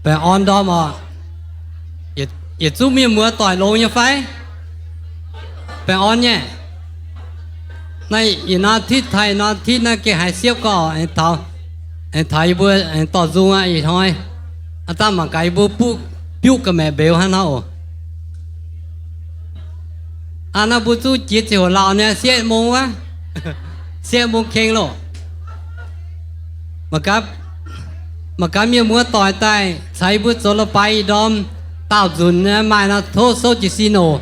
bè on đó mà ít chú miệng mưa tỏi lô như phải bè on nhé này ít nó thích thầy nó thích nó cái hải siêu có anh thầy bữa anh tỏ dung á ít thôi anh ta mà cái bữa buộc cái mẹ béo hắn nào anh nó bữa chú chết chiều lao nè xe mông á xe mông khen lộ mà cái miếng mua tỏi tay sai bữa cho nó bay đom tạo dùn nè mai nó thô số chỉ xin nổ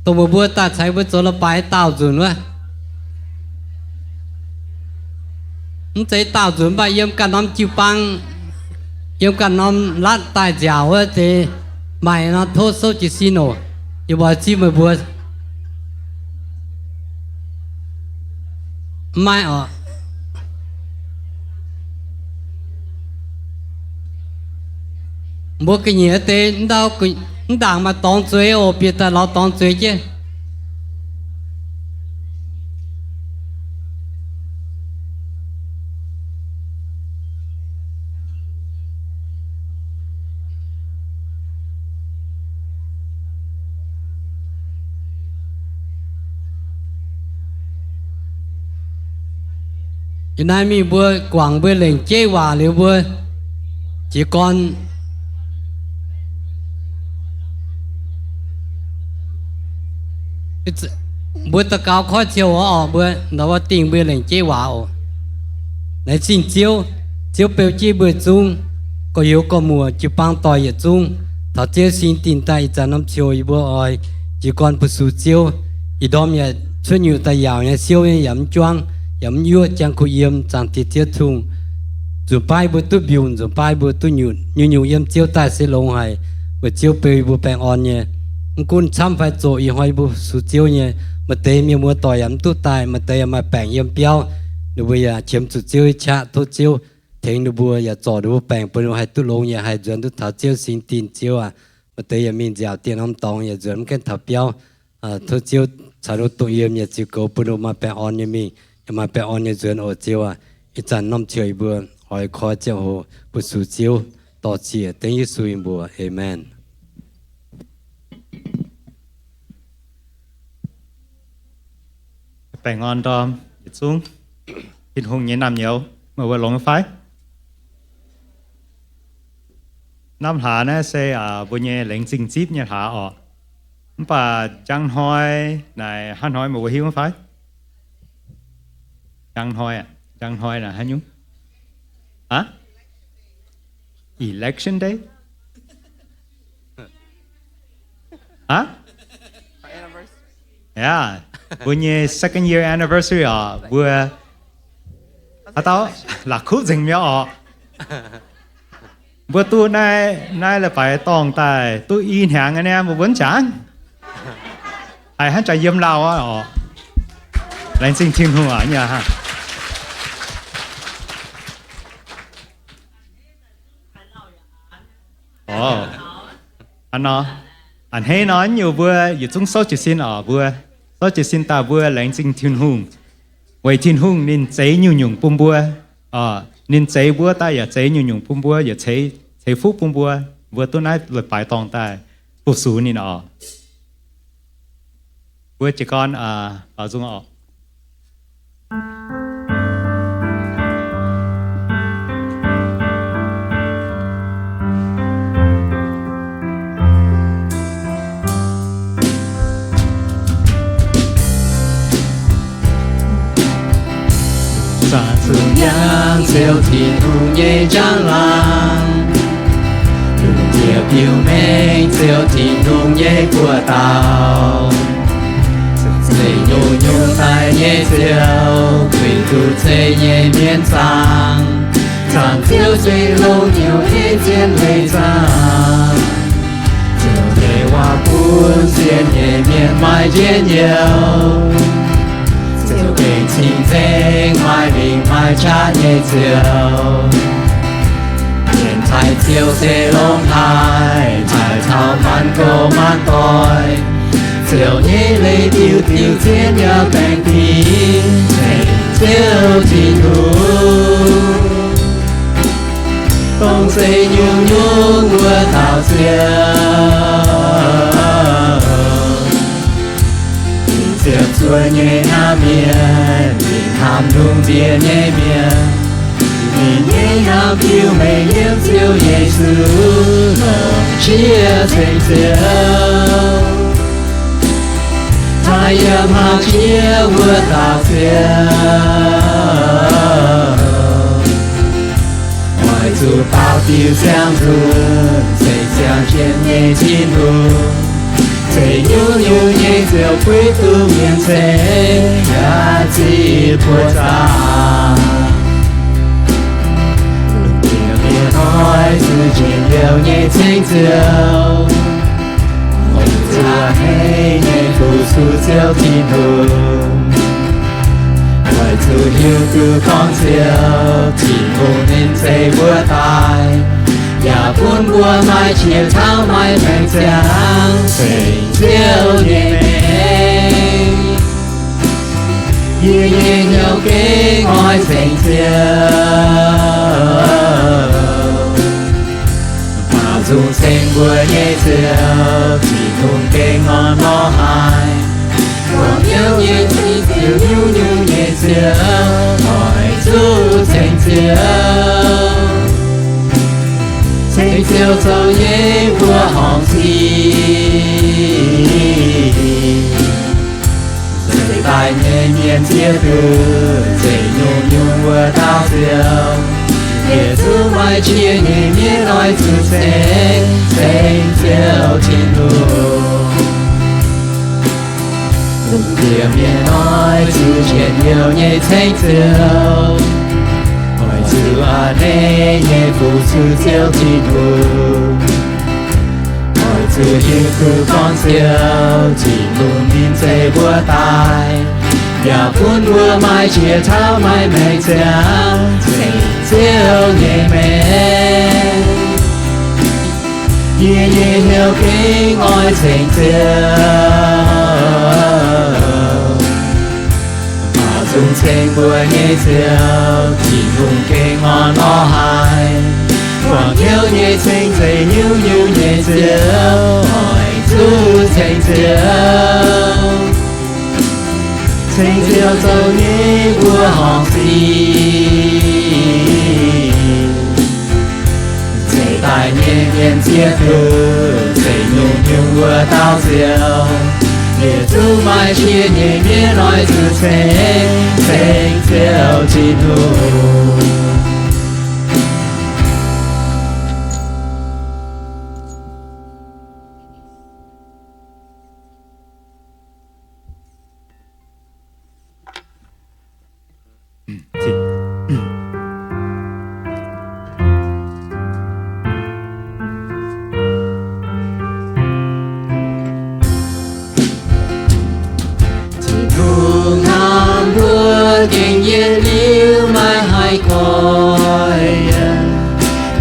tụi một bữa ta sai bữa cho nó bay tạo dùn quá không thấy tạo dùn bay yếm cả năm chiều băng yếm cả năm lát tài dẻo á thì mai nó thô số chỉ xin nổ như vậy chi mà bữa mai ở bữa cái gì thế đâu cái đảng mà tốn thuế ở biết ta lo tốn thuế chứ hiện nay mình bữa quảng bữa lệnh chế hòa liệu bữa chỉ còn bữa ta cao khó chiều ở bữa nó tiền bữa lệnh chế hòa ở lấy xin chiếu bèo chi bữa chung có yếu có mùa chỉ băng tỏi ở chung thảo chiếu xin tiền tay cho năm chiều bữa ơi chỉ còn bữa số chiếu ý đom nhà xuất nhiều tay giàu nhà siêu nhà yếm choang yếm yêu chẳng có yếm chẳng tiết tiết thùng rồi bay bữa tôi buồn rồi bay bữa tôi nhiều yếm chiếu tay sẽ lông hay bữa chiếu bèo bữa bèn on nhéคุณช้ำไฟโจอีหอยบุสุเจียวเนี่ยมาเตมีมัวต่อยยำตู้ตายมาเตยมาแป่งยำเปียวดูบัวอย่าเฉียมสุเจียวชะทุเจียวเทงดูบัวอย่าจ่อดูแป่งปนให้ตู้ลงอย่าให้จวนตู้เท้าเจียวสินตีนเจียวมาเตยอย่ามีเจียวเตียนน้ำตองอย่าจวนกันทับเปียวทุเจียวชาลุตุเยี่ยมอย่าจิโกปนมาแป่งอ่อนอย่ามีอย่ามาแป่งอ่อนอย่าจวนโอเจียวอีจันน้ำเจียวบัวหอยคอเจียวโหบุสุเจียวต่อเจียเต็งยิสุยบัวเอเมนphải ngon đom ít xuống thịt hùng nhẹ nằm nhiều mà vừa lồng phái năm hạ nè sẽ vừa nhẹ lệnh trình chip nhẹ hạ ở và chẳng hỏi này hắn hỏi mà vừa hiếu phái chẳng hỏi là hắn nhúng hả election day hả yeah vừa nhé second year anniversary vừa tao là khúc dình méo vừa tu này là phải tòng tài tu in hàng anh em một vấn chẳng ai hắn chạy yếm lao lên sinh thiên hùng ở nhà ha anh hay nói nhiều vừaอยู่chung số chỉ xin vừa số chỉ xin ta vừa lãnh sinh thiên hùng vậy thiên hùng nên chế nhiều nhung bung bua nên chế bua taอย่าchế nhiều nhung bung buaอย่าchế phúc bung bua vừa tôi nói là phải tòng ta phục sú nên vừa chỉ con bảo dung yang siêu thiên hùng nhẹ trang làng đường chiều phiêu mênh siêu thiên hùng nhẹ của tao xây nhô tai nhẹ siêu quỷ tu xây nhẹ miên sang chẳng siêu suy lâu nhiều ít chiến lây sang chiều để hoa buồn xiên nhẹ miên mai chiến nhiều chiều kể chính danh mai bình mai cha nhẹ chiều hiện tại chiều sẽ lông hai tại thao man cô man tôi chiều nhẹ lấy tiêu chiến nhớ bèn thiên chiều thiên hùng tông xây nhiều nhung Tiếp chúa nhé na miền mình ham đúng địa nhé miền mình nhé nam yêu mê nhiễm siêu Giêsu lòng chia thành siêu thái yếm hàng chia vượt ta siêu ngoài dù bao tiêu sáng rừng xây sáng trên nhé chín đường Thế nhu nhé diệu quý tu miền thế Gà chi bùa ta Đừng kìa kìa nói Sự chuyện điều nhé thanh diệu Ngồi ta hay nhé phù su diệu tin hương Ngoài tu hiếu tu con diệu Chỉ ngủ nên thế bùa tai Nhà buôn bùa mai chiều tháo mai thành sáng Thành diệu nhẹ mê Như nhẹ nhau kế ngôi thành diệu Mà dùng sen bùa nhẹ diệu Chỉ cùng kế ngon nó hai Quảng yêu nhẹ diệu nhu nhu nhẹ diệu Hỏi dù thành diệu Thành diệu cho nhé vua hồng si Dạy bài nhé nhiên chia tư Dạy nhung nhung vua tao diệu Nghệ tu mai chia nhé miễn nói tu sinh Thành diệu thiên hương Địa miễn nói tu chuyện nhiều nhé thành diệu Dù à nê nhé phụ sư diệu thiên hương Hỏi dù hiếu khu con diệu Chỉ luôn nhìn dây bùa tai Nhà buôn bùa mai chia tháo mai mê giang Thành diệu nhé mê Nhé nhé hiếu kế ngôi thành diệu Dùng sen bùa nhé diệu Chỉ cùng kế ngon nó hai Quảng yêu nhé thanh dây nhu nhu nhé diệu Hỏi dù thanh diệu Thanh diệu dâu nhé bùa hồng si Dạy tài nhé miền chia thư Dạy nhung nhung bùa tao diệu Địa tu mai chia nhẹ miễn nói từ thế Thành diệu thiên hương Kinh nhiên lưu mai hai coi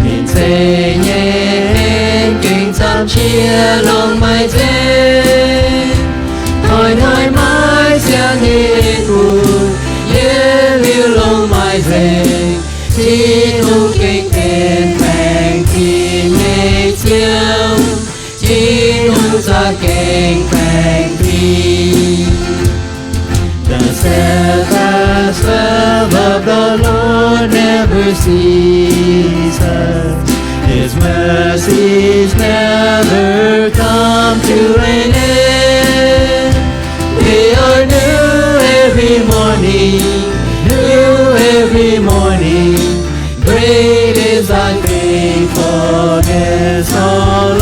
Nhìn thế nhé kinh tâm chia lòng mai thế Nói mai sẽ nghe phù Nhé lưu lòng mai thế Chỉ hùng kinh tên bèn khi nhé chiêu Chỉ hùng ra kinh bèn khi The steadfast love of the Lord never ceases. His mercies never come to an end. They are new every morning, new every morning. Great is thy faithfulness, O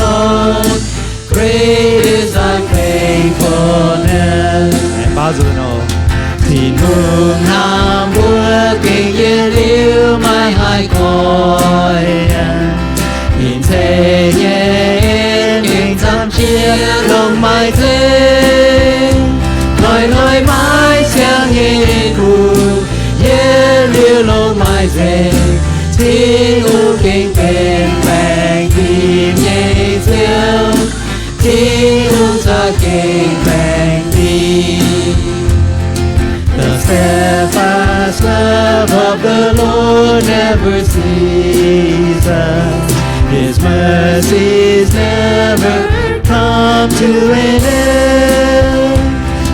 Lord. Great is thy faithfulness. Bao giờ nào Thiên hương nam búa kinh yên liễu mai hai coi Nhìn thế nhé kinh tâm chia lòng mai thế Nói mãi sẽ nghe cụ Nhé liễu lòng mai thế Thiên hương kinh bên bèn tìm nhé diệu Thiên hương ra kinh bèn tìm The steadfast love of the Lord never ceases. His mercies never never come to an end.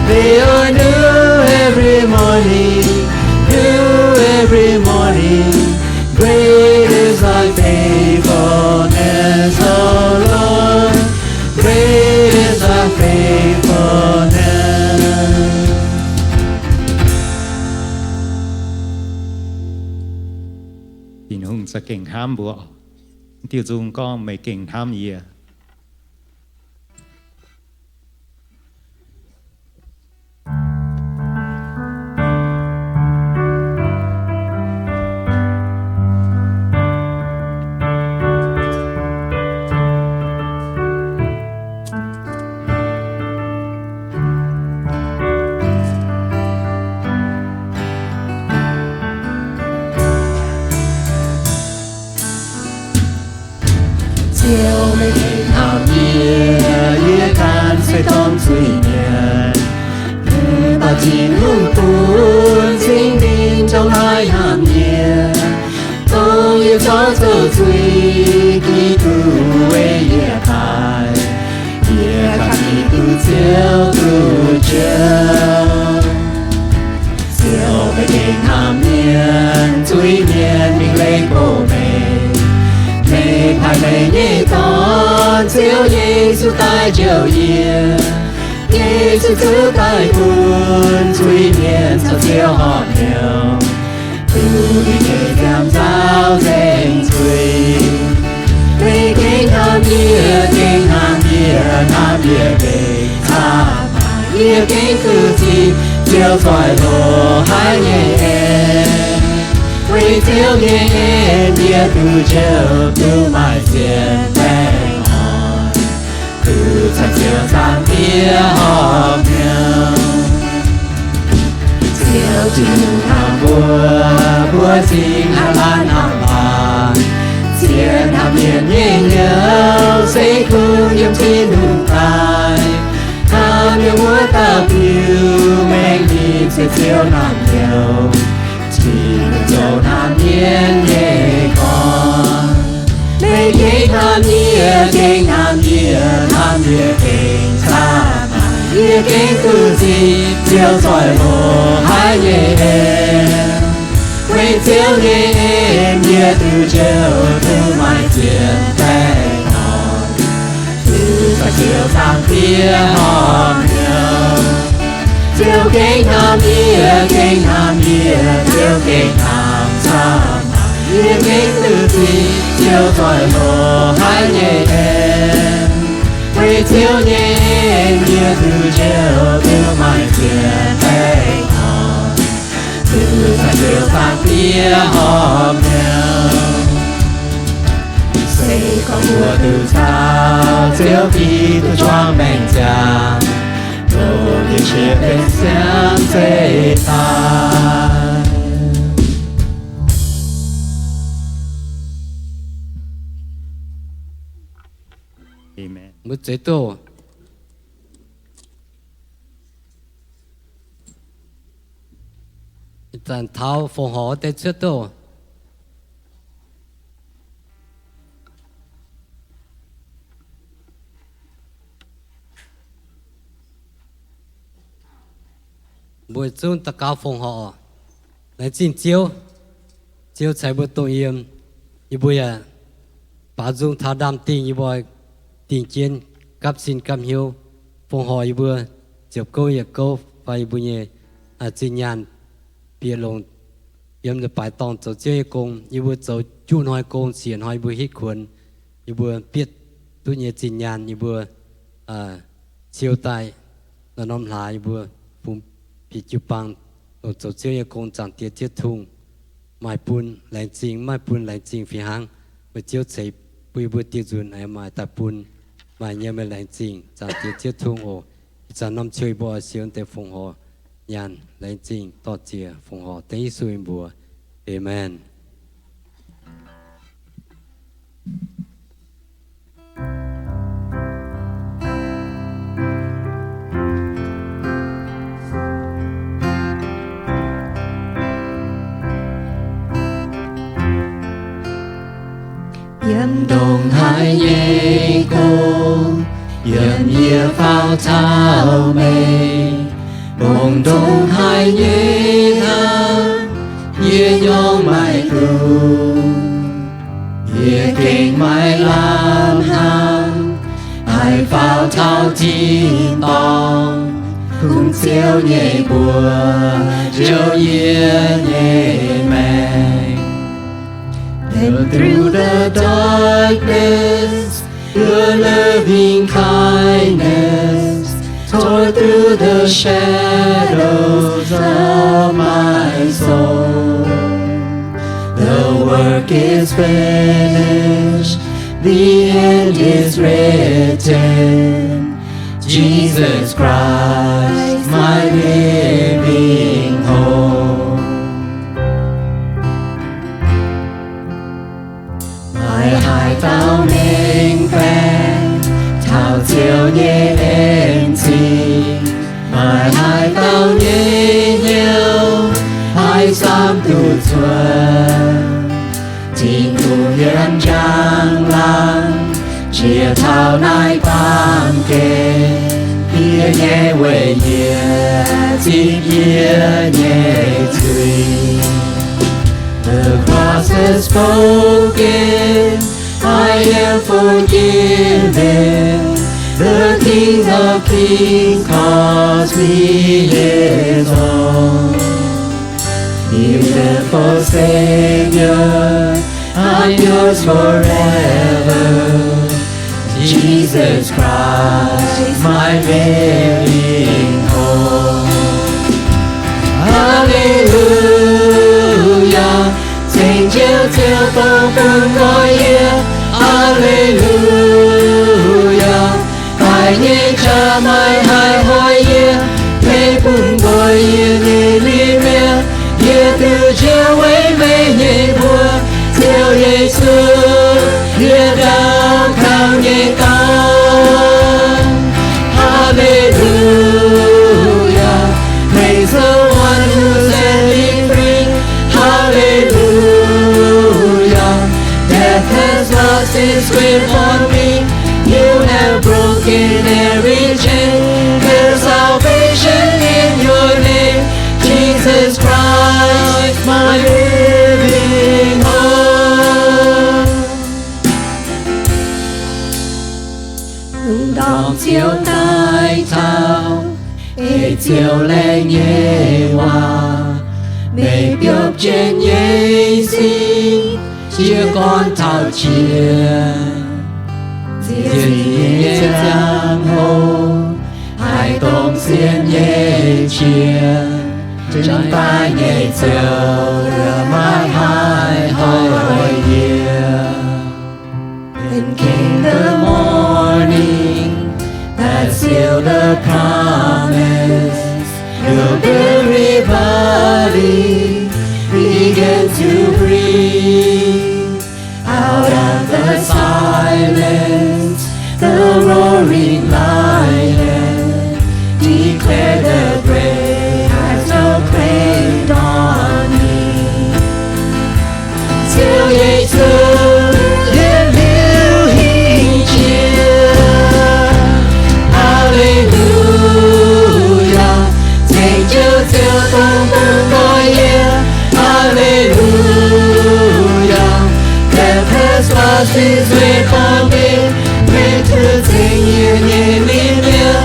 They are new every morning, new every morning. Great is thy faithfulness, O Lord. Great is thy faithfulness. Tin hùng sẽ kinh ham bùa tiêu dùng con mấy kinh ham gì à chiều mấy kinh hàm nghĩa can xoay tóm suy nhẹ ta chín hùng tuôn sinh tin trong hai hàm nghĩa tôi yêu cho giờ suy kỳ tu quê nghĩa tài nghĩa khắc kỳ tu chiều chiều mấy kinh hàm nghĩa suy nhiên mình lấy cổ mình mê phải mê nhé con siêu Giêsu tai chiều yên Giêsu thứ tai buồn suy miên sao siêu họp nhiều từ đi kể cảm giáo danh suy về kinh hàm nghĩa nam nghĩa về ta nghĩa kinh từ chi chiều xoài đồ hai nhẹ vì thiếu nghe nghĩa từ chiều từ mai tiền bèn hỏi từ sáng chiều sang kia họp nhau chiều chiều hàng bùa xin hàng ban hàng bàn chiến hàng miền nhẹ nhớ xây khung nhầm trên đường tài tham yêu múa ta phiêu men nhìn sẽ chiều nằm nhiều chỉ dầu nam nhiên nhẹ con mấy kinh hàm nghĩa kinh xa nghĩa kinh từ gì chiều soi hồ hai nhẹ em quay chiều nhẹ em nghĩa từ chiều từ mai tiền tay hòn từ sáng chiều sang kia hòn nhau chiều kinh hàm nghĩa chiều kinh hàm xa nghĩa kinh từ gì chiều soi hồ hai nhẹ em quay chiều nhẹ em nghĩa từ chiều từ mai tiền tay hòn từ sáng chiều sang kia họp nhau xây có mùa từ xa chiều khi tôi choáng bèn chàng đồ như chiếc bên sáng dễ tan Amen. Một chế tổ tàn thao phòng họ tới chế tổ buổi chung ta cao phòng họ lấy chín chiếu chạy buổi tổ yếm như buổi bà dung thả đam tình như buổi tình chiến cấp xin cấp hiếu phòng họ như buổi chụp câu và như buổi nhẹ chính nhàn bia lồng yếm được bài tòng tổ chơi công như buổi tổ chu nói công xiển hỏi buổi hít khuẩn như buổi biết tu nhẹ chính nhàn như buổi chiếu tài là nôm lại như buổi phụng bị chụp bằng ở tổ chơi công chẳng tiết tiết thùng mai pun lại chính phi hàng với chiếu chạy buổi tiết dùn ai mai ta pun mai nhớ mai lại chính chẳng tiết thùng ồ chẳng nằm chơi bỏ xiên để phòng họ nhàn lại chính tọt chia phòng họ tế suy bùa Amen. Yếm đồng hai nhé cùng 愿夜泡草莓，梦中海夜汤，夜用麦土，夜给麦蓝行，爱泡草金当，空照夜波，就夜夜美。And through the darkness, your loving kindness tore through the shadows of my soul. The work is finished, the end is written. Jesus Christ, my living hope. Hai tao minh phen thao chiều nhẹ em chi hai tao nhẹ nhiều hai xăm tu xuân chính tu hiền trang lăng chia thao nai ban kê bia nhẹ quê nhẹ chỉ bia nhẹ tùy. The cross has spoken, I am forgiven. The King of Kings calls me His own. He lives for Savior, I'm yours forever. Jesus Christ, my living hope. Hallelujah. Thành chiếu chiếu phong phương ngôi yên. Hallelujah. Phải nhé cha mai hai hoi yên. Thế bùn bồi yên đi li miên. Yên từ chiều ấy về nhẹ bùa. Chiều Giê-xu yên đau khao nhẹ con. Hallelujah. Praise the one who set me free. Hallelujah. Death has lost its grip on me. You have broken every chain. There's salvation in your name. Jesus Christ, my living hope. Đón chiều tai thao, ê chiều lê nhẹ hoa. Mẹ biểu trên nhé xin chia con thảo chiến diễn nhé giang hồ hai tông xiên nhé chiến chân tay nhé chiều mai hai hồi yeah. Then came the morning that sealed the promise. Your very body began to breathe. Out of the silence, the roaring lion declared the grave has no claim on me. Till Giê-xu yên lưu hình chia. Hallelujah. Thành chiếu chiếu phong phương ngôi yên. Hallelujah. Death has lost its grip on me. Nguyện thư tình nhẹ nhẹ liên miên.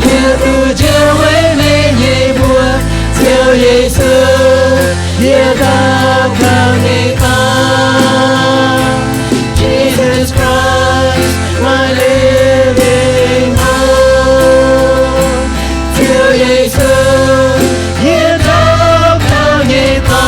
Nhẹ tu chiều ấy mê nhẹ bùa. Chiều Giê-xu hiện đau khao nhẹ con. Jesus Christ, my living hope. Chiều Giê-xu hiện đau khao nhẹ con.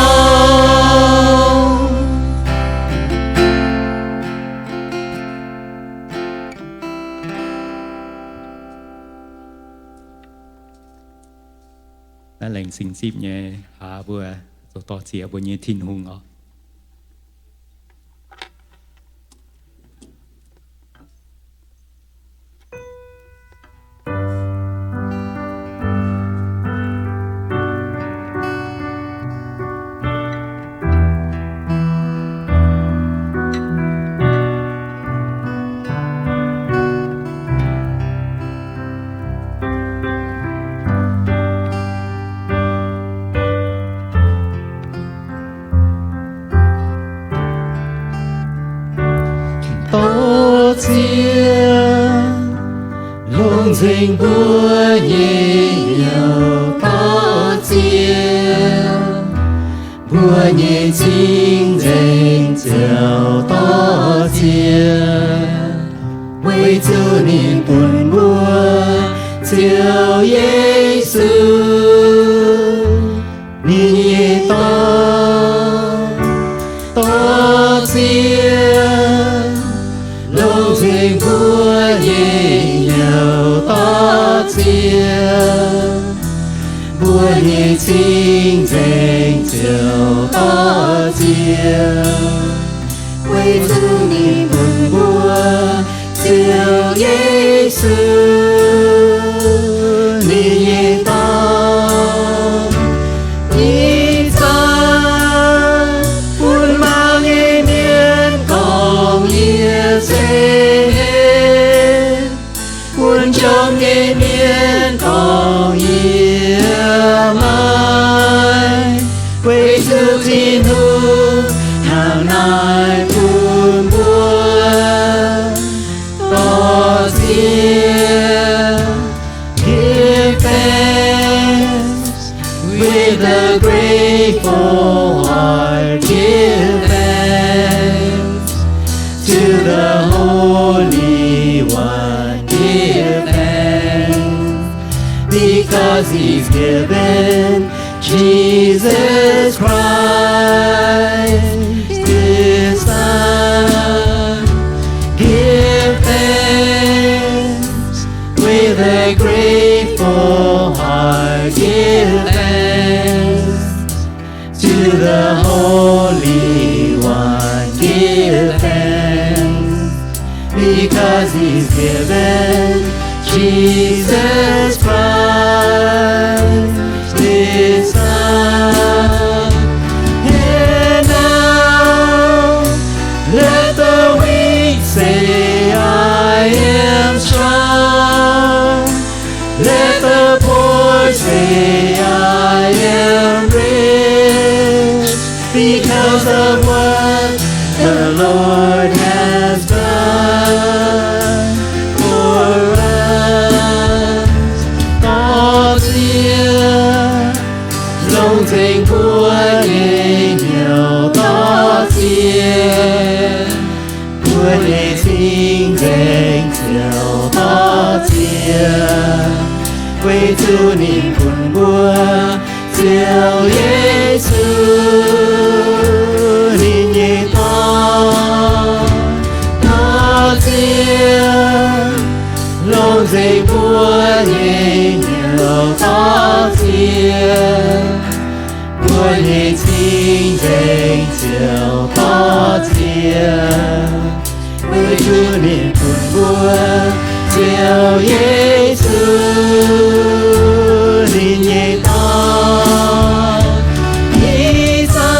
Đã lệnh sinh xịp nhé hạ vừa rồi tỏ xỉa vừa nhé thiên hùng ọ. chia lung dinh búa nhẹ nhiều to chia búa nhẹ chính dành chiều to chia với chú niệm buồn búa chiều Giêsu nhẹ to chia lung dinh búa nhẹ nhiều to chia búa nhẹ chính dành chiều to chia với chú niệm buồn búa chiều Giêsu nhẹ to đi xa buồn mang nghe miên còn yêu sẽ buồn trong nghe miên còn yêu mai quê sư thiên thu hàng ngày buồn buồn to riêng give thanks with a grateful heart give thanks to the Holy One give thanks because He's given Jesus Christ His Son give thanks with a grateful heart give thanks to the Holy One give thanks because He's given Jesus Christ His Son. And now let the weak say I am strong. Let the poor say I am rich because of what the Lord has done for us. God's ear, lòng thành của nhẹ nhiều to chia, của nhẹ chính danh chiều to chia, quê chú niệm buồn búa chiều Giêsu niệm nhẹ to chia, lòng thành của nhẹ nhiều to chia, của nhẹ chính danh chiều to chia, với chú niệm buồn búa chiều Giêsu niệm nhẹ to đi xa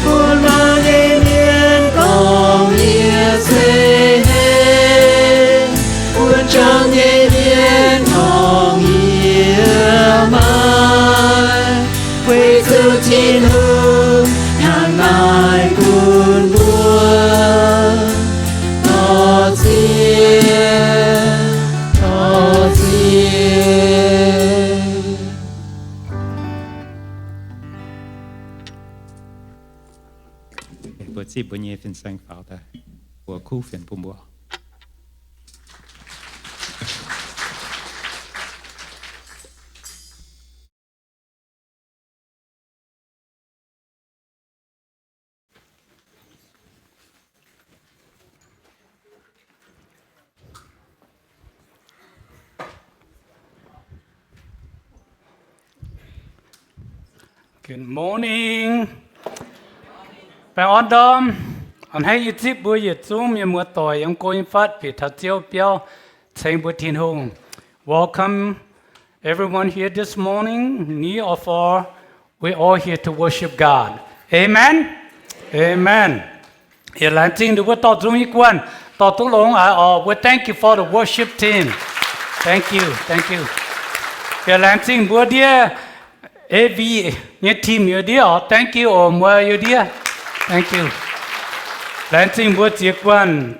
buồn mang nghe miên còn yêu sẽ hết buồn trong nghe miên còn yêu mai quê hương thiên hương hàng ngày buồn buồn to chia to chia. Bữa chỉ bữa nhẹ phiền sang pháo ta, bữa khu phiền bùm bùa. Good morning. Bà ơn đom, anh hay ít tiếp bữa giờ zoom giờ mùa tối em coi phát về thật chiếu biểu thành bữa thiên hùng. Welcome everyone here this morning. Near or far, we're all here to worship God. Amen. Amen. Hiện là chính được tỏ dung ý quan, tỏ tú lông we thank you for the worship team. Thank you, thank you. Hiện là chính bữa dia AV, your team, your dear, thank you, or more, your dear, thank you. Lansing bữa tiệc quan,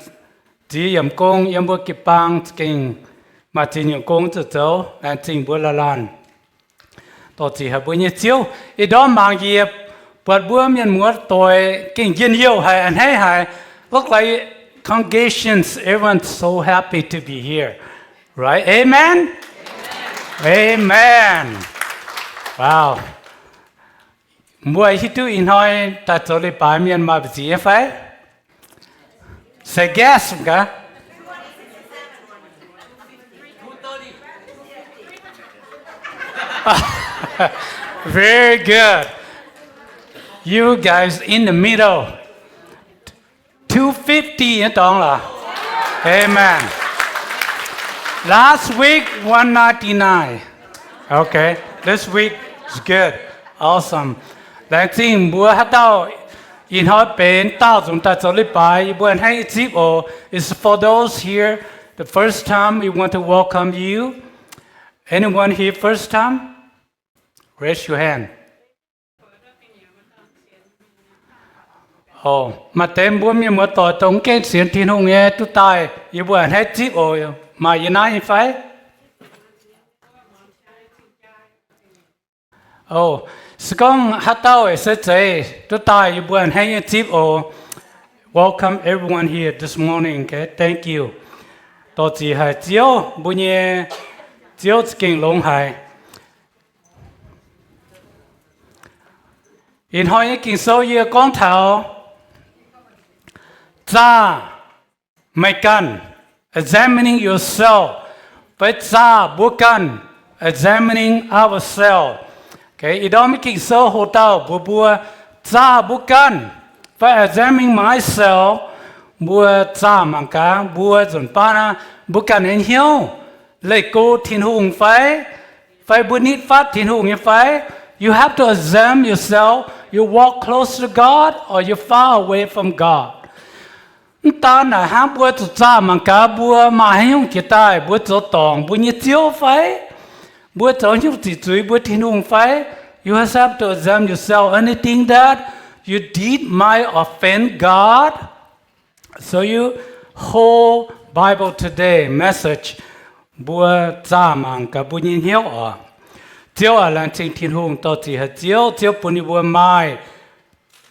chỉ yếm công yếm bữa kịp bang kinh mà chỉ yếm công tự châu là chính bữa là lan tổ chỉ hợp bữa nhiệt chiếu ít đó mang gì bữa bữa miền múa tôi kinh yên yêu hay anh hay look like congregations everyone's so happy to be here right amen amen wow mua hít tu in hỏi ta cho lấy bài miền mà gì phải say guess cả very good you guys in the middle 250 đó là amen last week 199 okay this week is good awesome lãng chính bữa hát tao in hỏi bên tao chúng ta cho lấy bài bữa hay chip is for those here the first time we want to welcome you anyone here first time raise your hand mà tem bữa miếng mà tỏi tổng kết xiên thiên hùng nghe tu tài yêu bữa hết chip mà yên ai phải Skong hatao is say tu tài yêu bữa hết chip welcome everyone here this morning okay thank you tổ chỉ hay chiếu bữa nhẹ chiếu kinh long hay in hỏi kinh sâu yêu con thảo cha mày cần examining yourself phải cha bukan examining ourselves okay idom mới kinh sâu hồ tao bùa cha bukan phải examining myself bùa cha mang cả bùa dồn pana bukan anh hiếu lấy cô thiên hùng phải bùa nít phát thiên hùng như phải you have to examine yourself you walk close to God or you far away from God ta là hang bùa tụt cha mang cả bùa mà hay không kia tai bùa chỗ tòng bùa nhiệt chiếu phải bùa chỗ nhiêu chỉ chuối bùa thiên hùng phải you have to examine yourself anything that you did might offend God so you whole Bible today message bùa cha mang cả bùa nhiệt hiếu chiếu là chính thiên hùng tao chỉ là chiếu bùa nhiệt bùa mai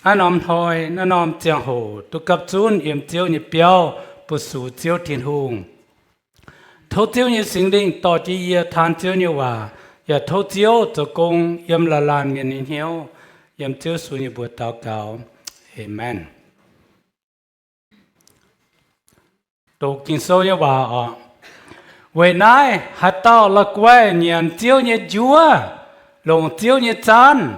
anh om thôi anh om giang hồ tu cấp chun yếm chiếu như béo bút sủ chiếu thiên hùng thâu chiếu như sinh linh tỏ chỉ yếm than chiếu như hòa ya thâu chiếu cho công yếm là lan miền ninh hiếu yếm chiếu sủ như bùa tao cao amen tu kinh sâu như hòa vậy nay hạt tao là quay nhàn chiếu như chúa lồng chiếu như chan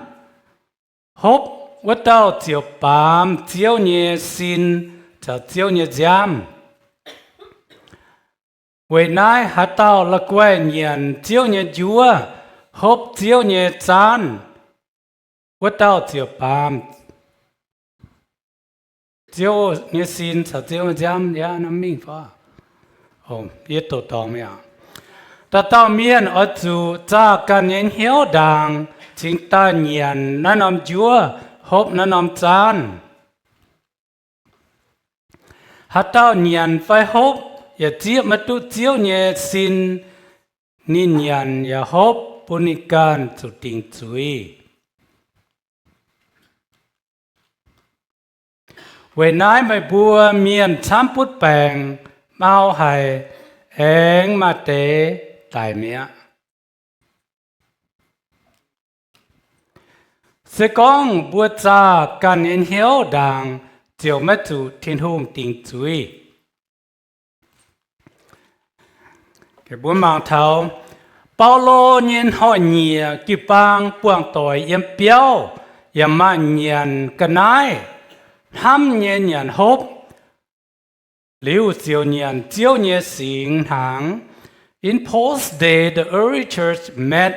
hốpว่าเต้าเจียวปามเจียวเนี่ยสินจะเจียวเนี่ยจามเวนายหาเต้าละกวยเนียนเจียวเนี่ยจัวฮบเจียวเนี่ยจานว่าเต้าเจียวปามเจียวเนี่ยสินจะเจียวเนี่ยจามยาน้ำมิ่งฟ้ายี่ตัวตองไม่เอาแต่เต้าเมียนอจูจ้ากันเนียนเหี้ยวดังจิงตาเนียนนั่นน้ำจัวhộp nó nằm chan hạt tao nhàn phải hộp ya chia mà tu chiếu nhẹ xin nín nhàn ya hộp punikan chủ tình chui về nái mày bùa miền chăm put bèng bao hài eng mà tế tài mía sẽ con bùa cha cần yên hiếu đàng chiều mất chủ thiên hùng tình chuối cái bùa mang thảo Paulo nhìn hỏi nhìa kỳ bang buông tội yếm béo yếm mà nhàn cần ai ham nhàn hốp liu chiều nhàn sinh hàng in post day the early church met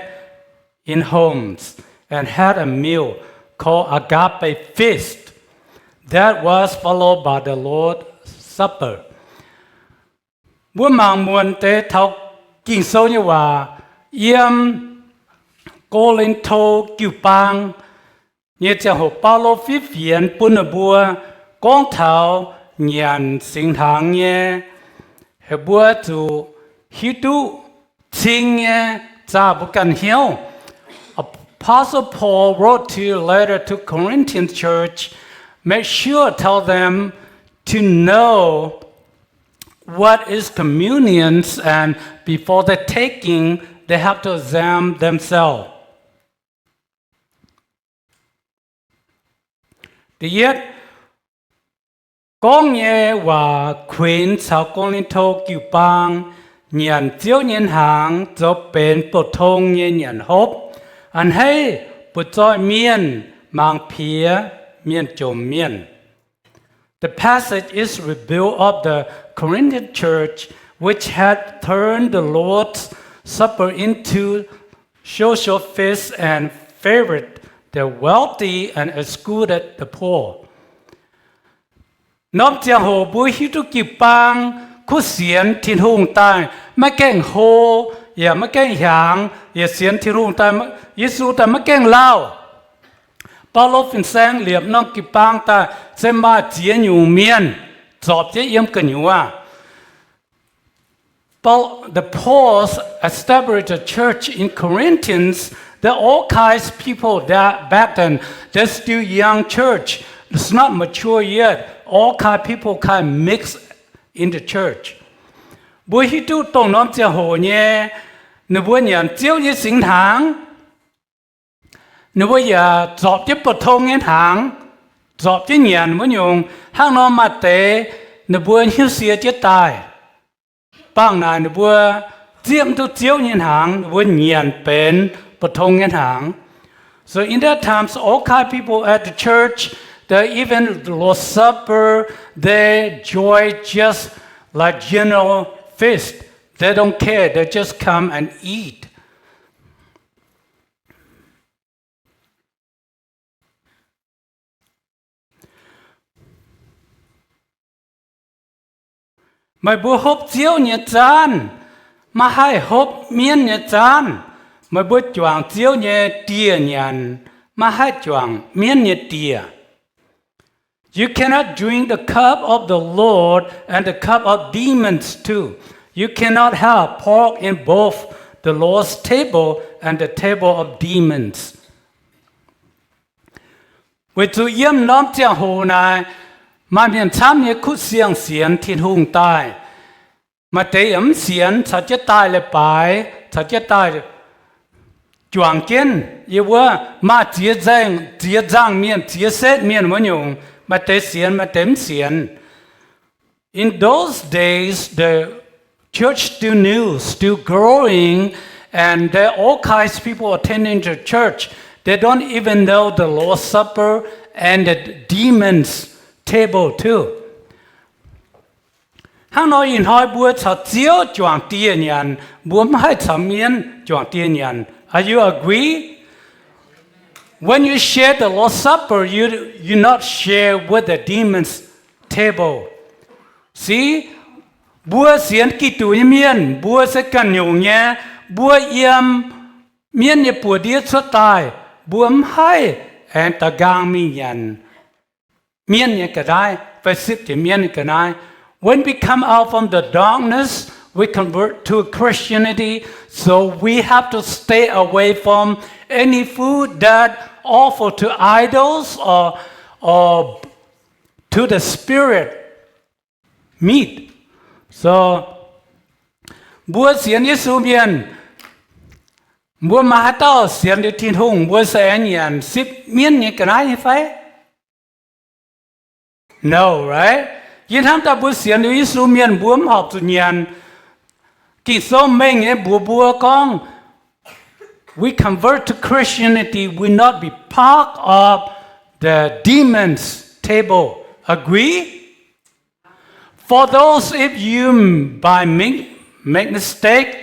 in homes and had a meal called agape feast that was followed by the Lord's Supper. Bữa mang muôn tế thao kinh sâu như hòa yếm cô lên thô kiều bang như chẳng hồ Paulo phí phiền bún ở bùa con thảo nhận sinh tháng nhé hệ bữa chủ hi tu chính nhé cha bu cần hiểu. Apostle Paul wrote a letter to Corinthian church. Make sure tell them to know what is communion, and before the taking, they have to examine themselves. Thứ nhất, con nghe và khuyên chào con linh thô cứu bang nhận chiếu nhân hàng cho bên bộ thông như nhận hốp anh hay bộ trọi miên mang phía miên trộm miên. The passage is rebuilt of the Corinthian church, which had turned the Lord's Supper into social feast and favored the wealthy and excluded the poor. Nóm chiang hồ bùi hiu tu kịp bang, khu xiên thiên hùng tai, mà keng hồ, ya mà keng yang, ya xiên thiên hùng tai, Giêsu tai mà keng lao. Paulo fin sang liệp nóm kịp bang ta, xem mà chia nhu miên, dọp chế yếm cần nhu à. The Pauls established a church in Corinthians. There are all kinds of people that back then. They're still young church. It's not mature yet. All kind of people kind of mix in the church. Bùi hi tu tông nóm chia hồ nhé. Nếu bùi nhận chiếu như sinh tháng. Nếu bùi giờ dọp chế bột thông như tháng. Dọp chế nhận bùi nhung. Hàng nóm mặt tế. Nếu bùi hiu xìa chế tài. Bang này nếu bùi chiếm tu chiếu như tháng. Nếu bùi nhận bên bột thông như tháng. So in that times, all kind of people at the church, they even the Lord's Supper, they enjoy just like general feast. They don't care. They just come and eat. Mày bữa hộp chiếu nhẹ chán, mà hai hộp miên nhẹ chán. Mày bữa choàng chiếu nhẹ tia nhàn, mà hai choàng miên nhẹ tia. You cannot drink the cup of the Lord and the cup of demons too. You cannot have pork in both the Lord's table and the table of demons. Vì chủ yếm nóm chiang hồ này, mà miền tham nhé khúc xiang xiên thiên hùng tai. Mà tế ấm xiên, cha chết tai lệ bài, cha chết tai choàng kiên, yêu mà chia giang miền, chia xét miền mà nhung. Mà tế xiên, mà tếm xiên. In those days, the church still new, still growing, and there are all kinds of people attending the church. They don't even know the Lord's Supper and the demons' table too. Hàng nói in hỏi bùa cha chiếu choàng tiền nhận, bùa mai cha miên choàng tiền nhận. Are you agree? When you share the Lord's Supper, you not share with the demon's table. See, bùa xiên kỳ tù như miên, bùa sẽ cần nhung nhé, bùa yếm miên như bùa điết xuất tài, bùa hay, and ta gang mi nhận. Miên như cái đại, phải xếp thì miên như cái đại. When we come out from the darkness, we convert to Christianity, so we have to stay away from any food that offer to idols or to the spirit meat. So, bùa xiên Giêsu miên, bùa mà tao xiên đi thiên hùng, bùa sẽ nhận xếp miên như cái này phải? No, right? Yên ham ta bùa xiên đi Giêsu miên, bùa mà học tự nhận. Kỳ số mình ấy bùa con. We convert to Christianity, we not be part of the demon's table. Agree? For those if you by make mistake,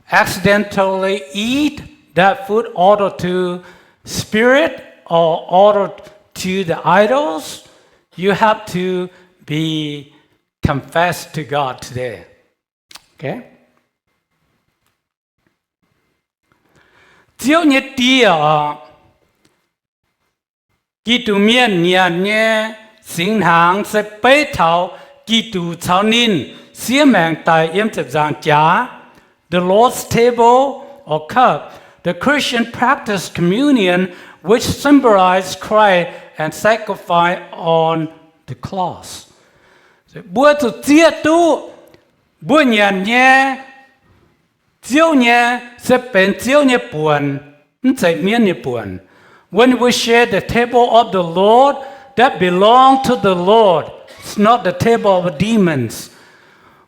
accidentally eat that food ordered to spirit or ordered to the idols, you have to be confessed to God today. Okay? Chiếu như tia kỳ tù miên nhận nhé sinh hàng sẽ bế thảo kỳ tù thảo nín xía mạng tại yếm chập giang chá. The Lord's table or cup, the Christian practice communion which symbolized Christ and sacrifice on the cross. Bữa tu chia tu, bữa nhàn nhẹ, chiếu nhẹ sẽ bên chiếu nhẹ buồn, không chạy miên nhẹ buồn. When we share the table of the Lord, that belong to the Lord. It's not the table of demons.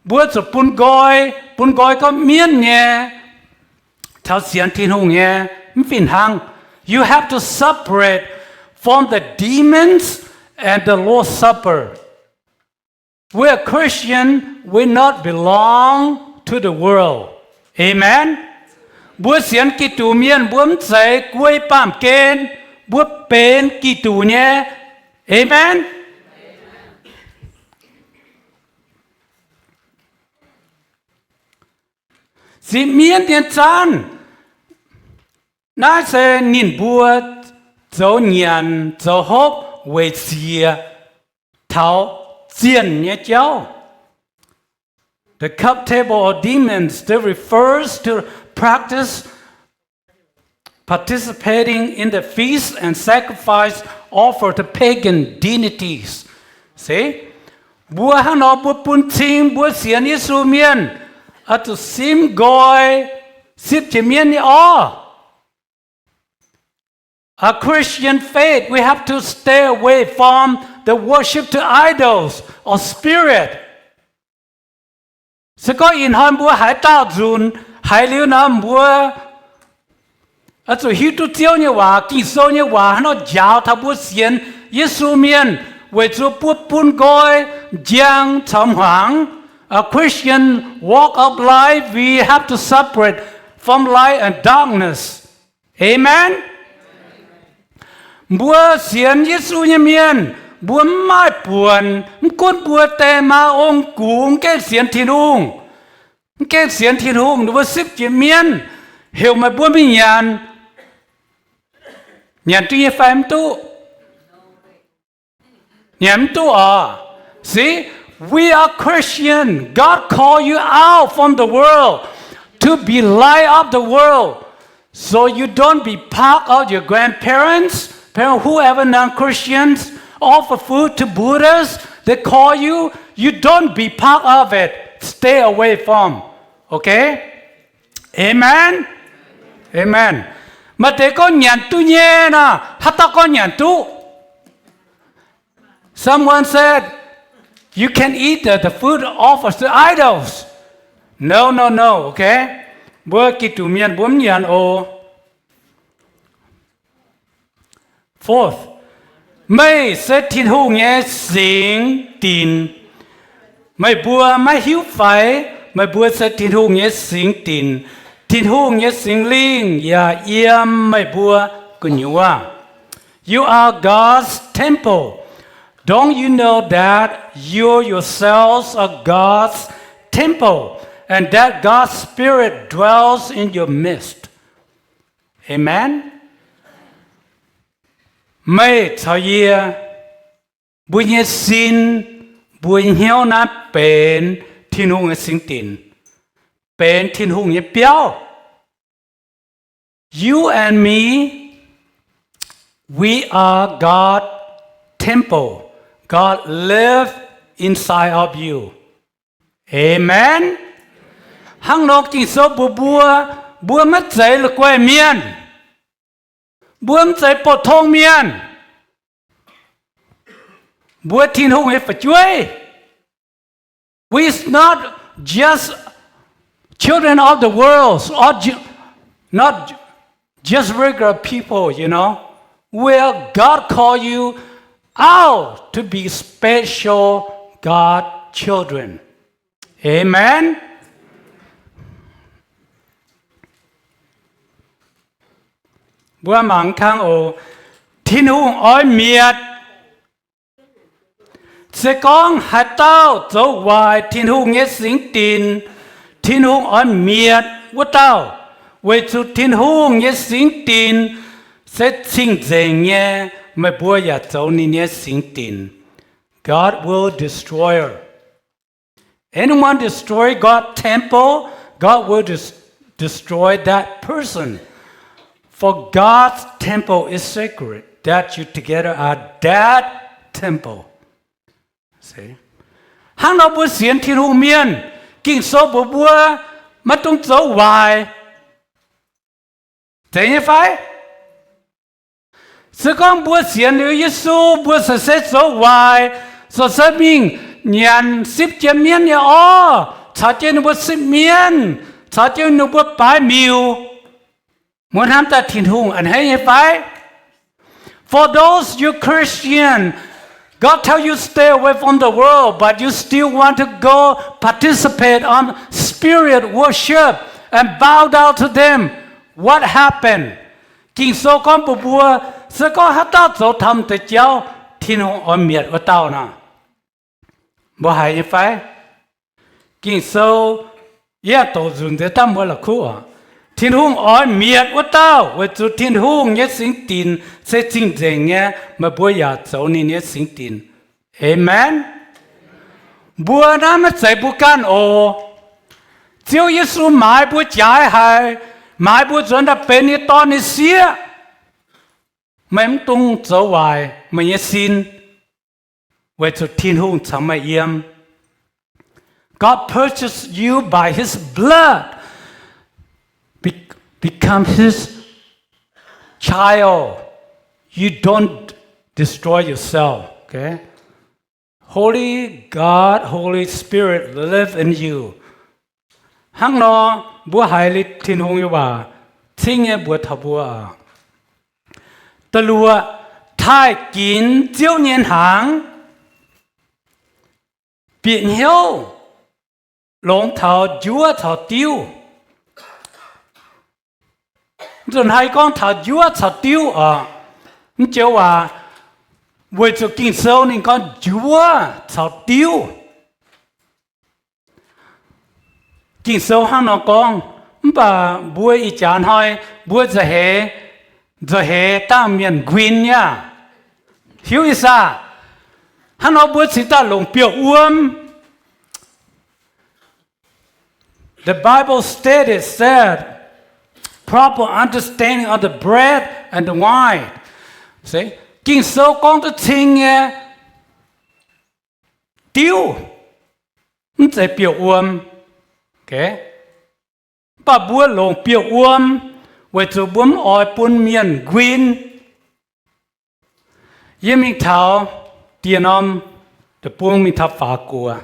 Bữa tu bún gói có miên nhẹ, thảo xiên thiên hùng nhẹ, không phiền hăng. You have to separate from the demons and the Lord's Supper. We're Christian, we not belong to the world. Amen. Bữa xiên kỳ tù miên bướm chạy quay bám kên, bữa bền kỳ tù nhé. Amen. Dĩ miên tiền chán, nãy sẽ nhìn bữa dấu nhàn, dấu hộp, về xìa, thảo chiên nhé cháu. The cup table or demons that refers to practice participating in the feast and sacrifice offered to pagan deities. See? Bua hano bua pun ting bua xian Yesu miên atu sim goi sip che miên ni o. A Christian faith, we have to stay away from the worship to idols or spirit. Sẽ có in hơn búa hải tạo dùn, hải liu nằm búa. Ở chỗ hiếu tu tiêu như hòa, kỳ sâu như hòa, nó giáo thà búa xiên, Giê-xu miên, về chỗ búa bún gói, giang chấm hoảng. A Christian walk of life, we have to separate from light and darkness. Amen? Búa xiên Giê-xu như miên, búa mai buồn, con búa tè ma ông cú, cái xiên thiên hùng. Cái xiên thiên hùng, nó xếp chỉ miên, hiểu mà búa mình nhàn tuy phải em tu. Nhàn tu à. See, we are Christian. God called you out from the world to be light of the world. So you don't be part of your grandparents, whoever non-Christians, offer food to Buddhists, they call you, you don't be part of it. Stay away from. Okay? Amen? Amen. Mà để có nhàn tu nhé nè, hát ta có nhàn tu. Someone said, you can eat the food offered to idols. No, okay? Bữa kỳ tù miền bướm nhàn ô. Fourth, mày sẽ thiên hữu nghe sinh tin. Mày bùa mày hiếu phải, mày bùa sẽ thiên hữu nghe sinh tin. Thiên hữu nghe sinh linh, ya yếm mày bùa của nhua. You are God's temple. Don't you know that you yourselves are God's temple and that God's Spirit dwells in your midst? Amen? Mày cho ye bùi nhé xin bùi hiếu na bền thiên hùng nghe sinh tin bền thiên hùng nghe béo. You and me, we are God's temple. God lives inside of you. Amen. Hang nọc chỉ số bùa mất dậy là quay miên. Bùa mất dậy bộ thông miên. Bùa thiên hùng hay phải chuối. We're not just children of the world, or not just regular people, you know. Well, God called you out to be special God children. Amen. Bữa mảng khang ồ thiên hùng oi miệt sẽ con hạt tao dấu hoài thiên hùng nghe sinh tin thiên hùng oi miệt của tao về chủ thiên hùng nghe sinh tin sẽ chinh dễ nghe mà bữa ya dấu ni nghe sinh tin God will destroy her. Anyone destroy God's temple, God will destroy that person. For God's temple is sacred. That you together are that temple. See? Hang nó bữa xiên thiên hùng miên, kinh số bữa bữa, mà tung dấu hoài. Thế như phải? Sự con bữa xiên nếu Giêsu bữa sẽ dấu hoài, rồi sẽ mình nhận xếp chém miên như ó, chả chém nó bữa xếp miên, chả chém nó bữa bái miêu. Muốn ham ta thiên hùng anh hay như phải? For those you Christian, God tell you stay away from the world, but you still want to go participate on spirit worship and bow down to them. What happened? Kinh số con bùa bùa, sẽ có hát tao dấu thầm tới cháu, thiên hùng ổn miệt của tao nè. Bố hay như phải? Kinh số, tổ dùn tới tâm bố là khu à? Thiên hùng ổn miệt của tao, với chú thiên hùng nhất sinh tin, sẽ chính dành nghe, mà bố giả dấu nên nhất sinh tin. Amen? Bố nó mà chạy bố can ồ. Chiếu Giêsu mãi bố trái hay, mãi bố dẫn đã bên như to như xía. Mà em tung dấu hoài, mà nhé xin. Với chú thiên hùng chẳng mà yếm. God purchased you by His blood. Become His child. You don't destroy yourself. Okay? Holy God, Holy Spirit live in you. Hang nó bùa hai lít thiên hùng yêu bà, thiên nghe bùa thọ bùa. Tờ lùa thái kín chiếu nhiên hàng, biện hiếu, lông thảo chúa thảo tiêu. Rồi hai con thảo chúa thảo tiêu à, chiếu à, với cho kinh sâu nên con chúa thảo tiêu. Kinh sâu hăng nó con, bà bùa ý chán hỏi, bùa giờ hệ ta miền quyên nha. Hiểu ý sao? Hăng nó bùa chỉ ta lồng biểu uâm. The Bible said, proper understanding of the bread and the wine. See? Kinh sâu con tôi听nghe tiêu, không phải biểu uâm. Okay? Bà bùa lồng biểu uâm, với chú bùm oi bún miền quyên. Yếm mình thảo tiền ôm, để buông mình thảo phá của.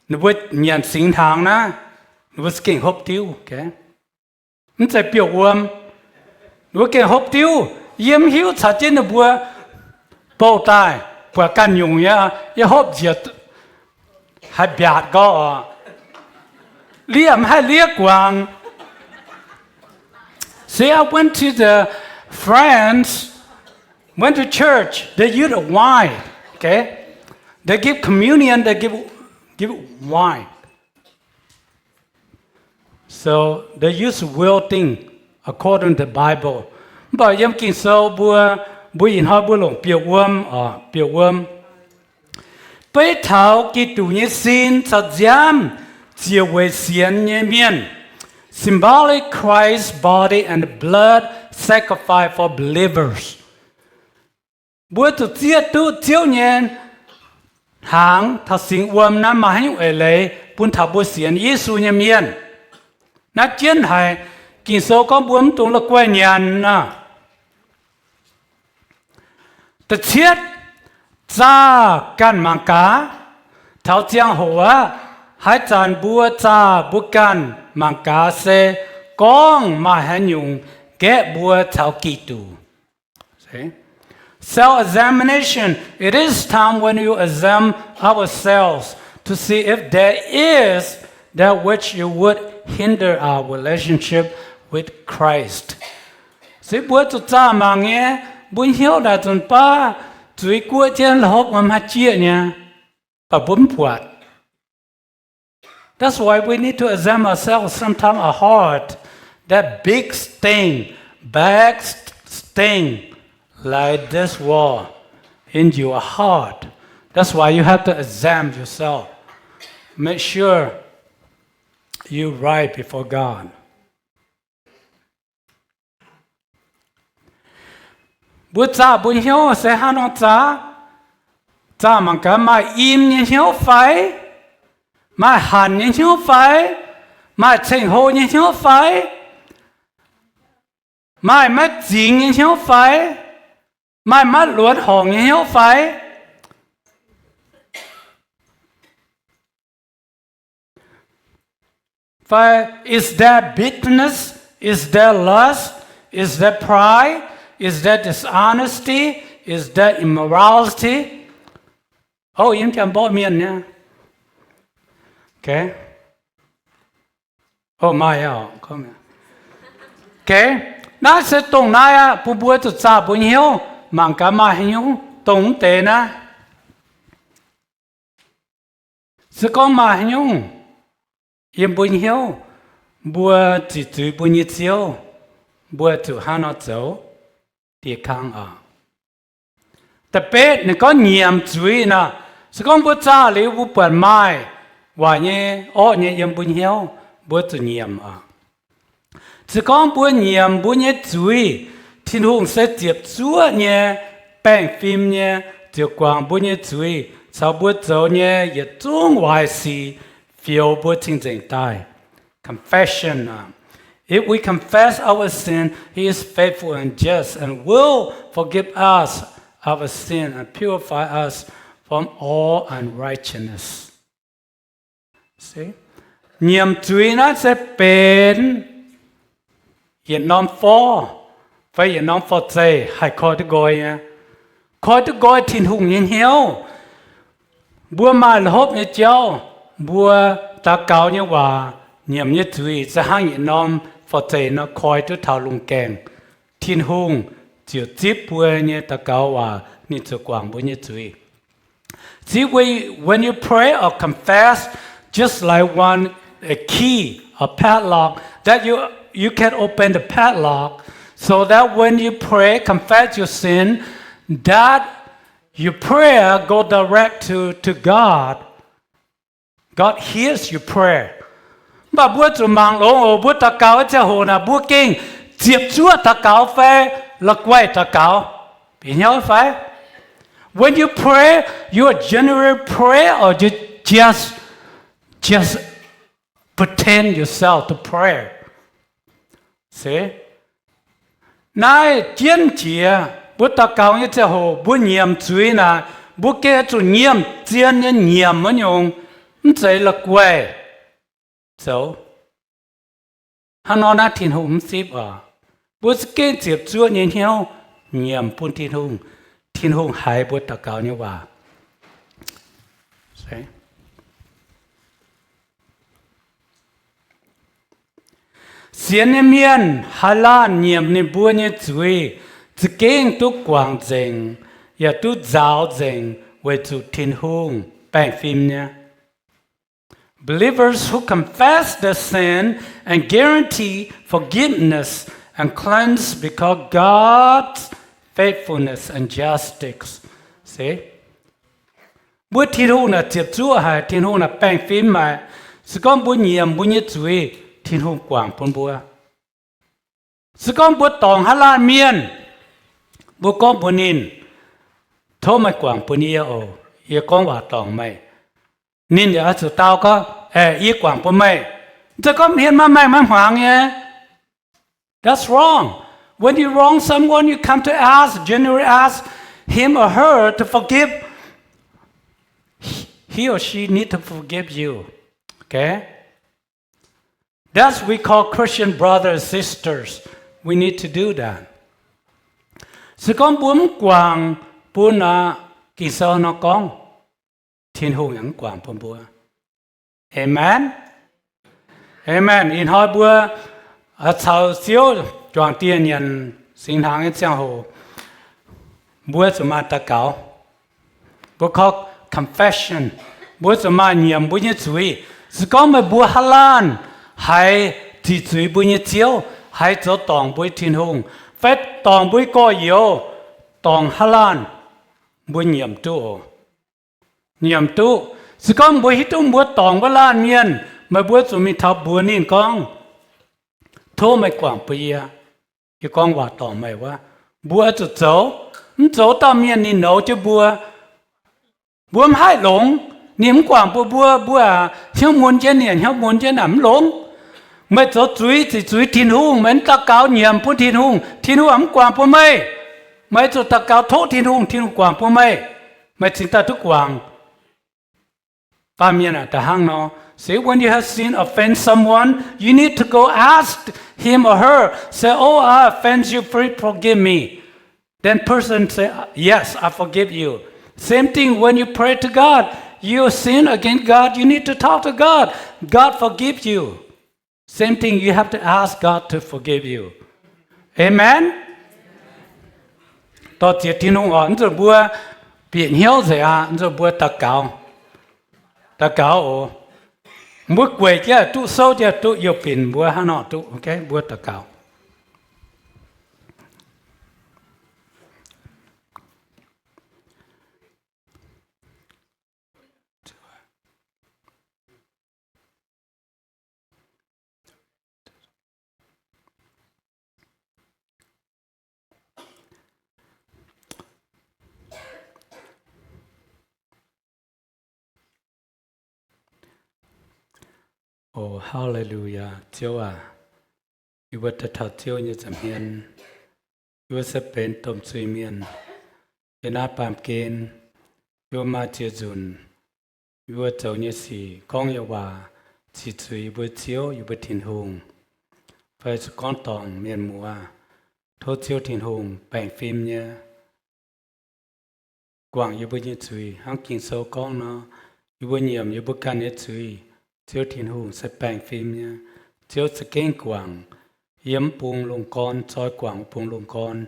Nó với nhận sinh tháng ná, nó với kinh hộp tiêu. Okay? Không phải biểu uâm, nó với kinh hộp tiêu. Yếm hiếu trả trên nó bùa bầu tài, bùa căn dùng nhá, yếm hộp diệt hay bẹt có liam hay liếc quang. See, I went to the France, went to church, they use a wine, okay? They give communion, they give wine. So they use real thing according to the Bible. Bởi em kinh sâu bùa in hỏi bùa lồng biểu uâm. Bây thảo kỳ tù nhé xin cho giam chiều về xiên nhé miên. Symbolic Christ's body and blood sacrifice for believers. Bùa tụ chia tụ chiếu nhé hàng thảo sinh uâm nà mà hãy ở lấy bùn thảo bùa xiên Giêsu nhé miên. Nà chiến hài kinh sâu con bùa tụ là quay nhàn nà. Tự chiết cha can mang cá thảo giang hồ á hai chàn bùa cha bùa can mang cá xe con mà hãy dùng ghé bùa thảo kỳ tù. Self-examination. It is time when you examine ourselves to see if there is that which you would hinder our relationship with Christ. Sẽ bùa tụ cha mang nghe bún hiếu đã tuần pa chuối cua trên là hộp mà chia nha và bún puat. That's why we need to examine ourselves. Sometimes our heart, that big stain, like this wall in your heart, That's why you have to examine yourself. Make sure you're right before God. Bữa cha bữa hiếu sẽ hát nó cha mà cái mà im như hiếu phải, mà hẳn như hiếu phải, mà trình hồ như hiếu phải, mà mất chính như hiếu phải, mà mất luật hỏng như hiếu phải. But is that bitterness? Is that lust? Is that pride? Is that dishonesty? Is that immorality? Oh, yếm chăm bỏ miền nha. Okay. Oh, my, come here. Okay. Nó sẽ tông này à, bố bố cho cha bố hiếu, mang cả mà hiếu, tông tế na. Sẽ có mà hiếu. Yếm bún hiếu, bùa chỉ chữ bún nhiệt chiếu, bùa chủ hà nó dấu, địa khang à. Tập bết nó có nhiệm chuối nè, sẽ có bùa cha liu bùa bẩn mai, và nhé, nhé yếm bún hiếu, bùa chủ nhiệm à. Sẽ có bùa nhiệm bùa nhiệt chuối, thiên hùng sẽ tiếp chúa nhé, bèn phim nhé, tiểu quang bùa nhiệt chuối, sau bùa dấu nhé, yết trung hoài xì. Feel bố chính chính tai. Confession. If we confess our sin, He is faithful and just and will forgive us our sin and purify us from all unrighteousness. See? Nhiệm chuối nó sẽ bên hiện nón phó, phải hiện nón phó dây, hay coi được gọi nha. Coi được gọi thiên hùng nhìn hiếu. Bùa mà hộp như cháu. Bùa ta cao như hòa nhiệm như thủy sẽ hăng nhị nôm phật thầy nó khói tới thảo lùng kèng thiên hùng chiều tiếp bùa như ta cao hòa như cho quảng bùa như thủy. See, when you pray or confess, just like a key, a padlock, that you can open the padlock, so that when you pray, confess your sin, that your prayer go direct to God. God hears your prayer. Bà bố chủ mạng lỗ bố ta cáo cho hồ là bố kinh diệp chúa ta cáo phê là quay ta cáo. Bị nhau phải? When you pray, you are genuine prayer or you just pretend yourself to pray. See? Này chiến chìa bố ta cáo như cho hồ bố nhiệm chuối là bố kê chủ nhiệm chiến nhân nhiệm mới nhung. Vậy là quê. So, hắn nói thiên hùng xếp à. Bố sẽ tiếp chúa nhìn hiếu, nhiệm bún thiên hùng hai bố ta cao như bà. See? Xiên niệm miên, hà lan nhiệm niệm bố như chuối, chỉ kinh tu quảng dình, ya tu giáo dình, về tu thiên hùng, bèn phim nha. Believers who confess their sin and guarantee forgiveness and cleanse because God's faithfulness and justice. See? Bữa thiên hùng là tiếp chúa hay thiên hùng là bèn phim mà sự con bữa nhiệm bữa nhiệt chuối thiên hùng quảng bún bữa. Sự con bữa tòng hà lan miên bữa con bữa nín thô mày quảng bữa nia ồ ia con hòa tòng mày. Nên ở chỗ tao có ý quảng của mày chứ có hiện mà mày mang hoàng nhé. That's wrong. When you wrong someone, you come to ask, generally ask him or her to forgive. He or she need to forgive you. Okay? That's we call Christian brothers and sisters. We need to do that. Sự con bướm quảng bún à kỳ sao nó con thiên hùng những quảng bún bùa. Amen. Amen. In hỏi bùa chào xíu chọn tiền nhân sinh tháng cái trang hồ bùa cho mà ta cáo bùa có confession bùa cho mà nhiệm bùa như chuối sự có mà bùa Hà Lan hay chỉ chuối bùa như chiếu hay cho tòng bùa thiên hùng phải tòng bùa có yếu tòng Hà Lan bùa nhiệm tu nhầm tu sự con bùa hít tung bùa tòng bùa lan miên mà bùa tụi mình thảo bùa nín con thô mày quảng bìa cái con hòa tòng mày quá bùa tụt dấu tao miên nín nấu cho bùa bùa hai lống niệm quảng bùa hiếu muốn trên niệm hiếu muốn trên ẩm lống mày dấu chuối thì chuối thiên hùng mày ta cáo nhầm bùa thiên hùng ẩm quảng bùa mày dấu ta cáo thô thiên hùng quảng bùa mày chính ta thức quảng say when you have seen offend someone, you need to go ask him or her. Say, "Oh, I offend you. Please forgive me." Then person say, "Yes, I forgive you." Same thing when you pray to God. You sin against God. You need to talk to God. God forgive you. Same thing. You have to ask God to forgive you. Amen. Đó chỉ tin ông ổn rồi bữa biển hiếu rồi rồi bữa ta cáo bữa quay chứ tụ sâu chứ tụ yêu biển bữa hà nội tụ ok bữa ta cáo Oh, hallelujah. Chúa yêu vật thật Chúa như chấm hiền, yêu sẽ bên tôm suy miên, bên áp bám kên, yêu mà chia dùn, yêu cháu như sĩ, con yêu hòa, chỉ suy yêu Chúa yêu thiên hùng, phải con tòng miền mùa, thốt Chúa thiên hùng, bèn phim nhé, quảng yêu như suy, hăng kinh sâu con nó, yêu nhiệm yêu can như suy. Chúa thiên hùng sẽ bèn phim nha, Chúa sẽ kinh quảng, yếm bùng lùng con, soi quảng bùng lùng con,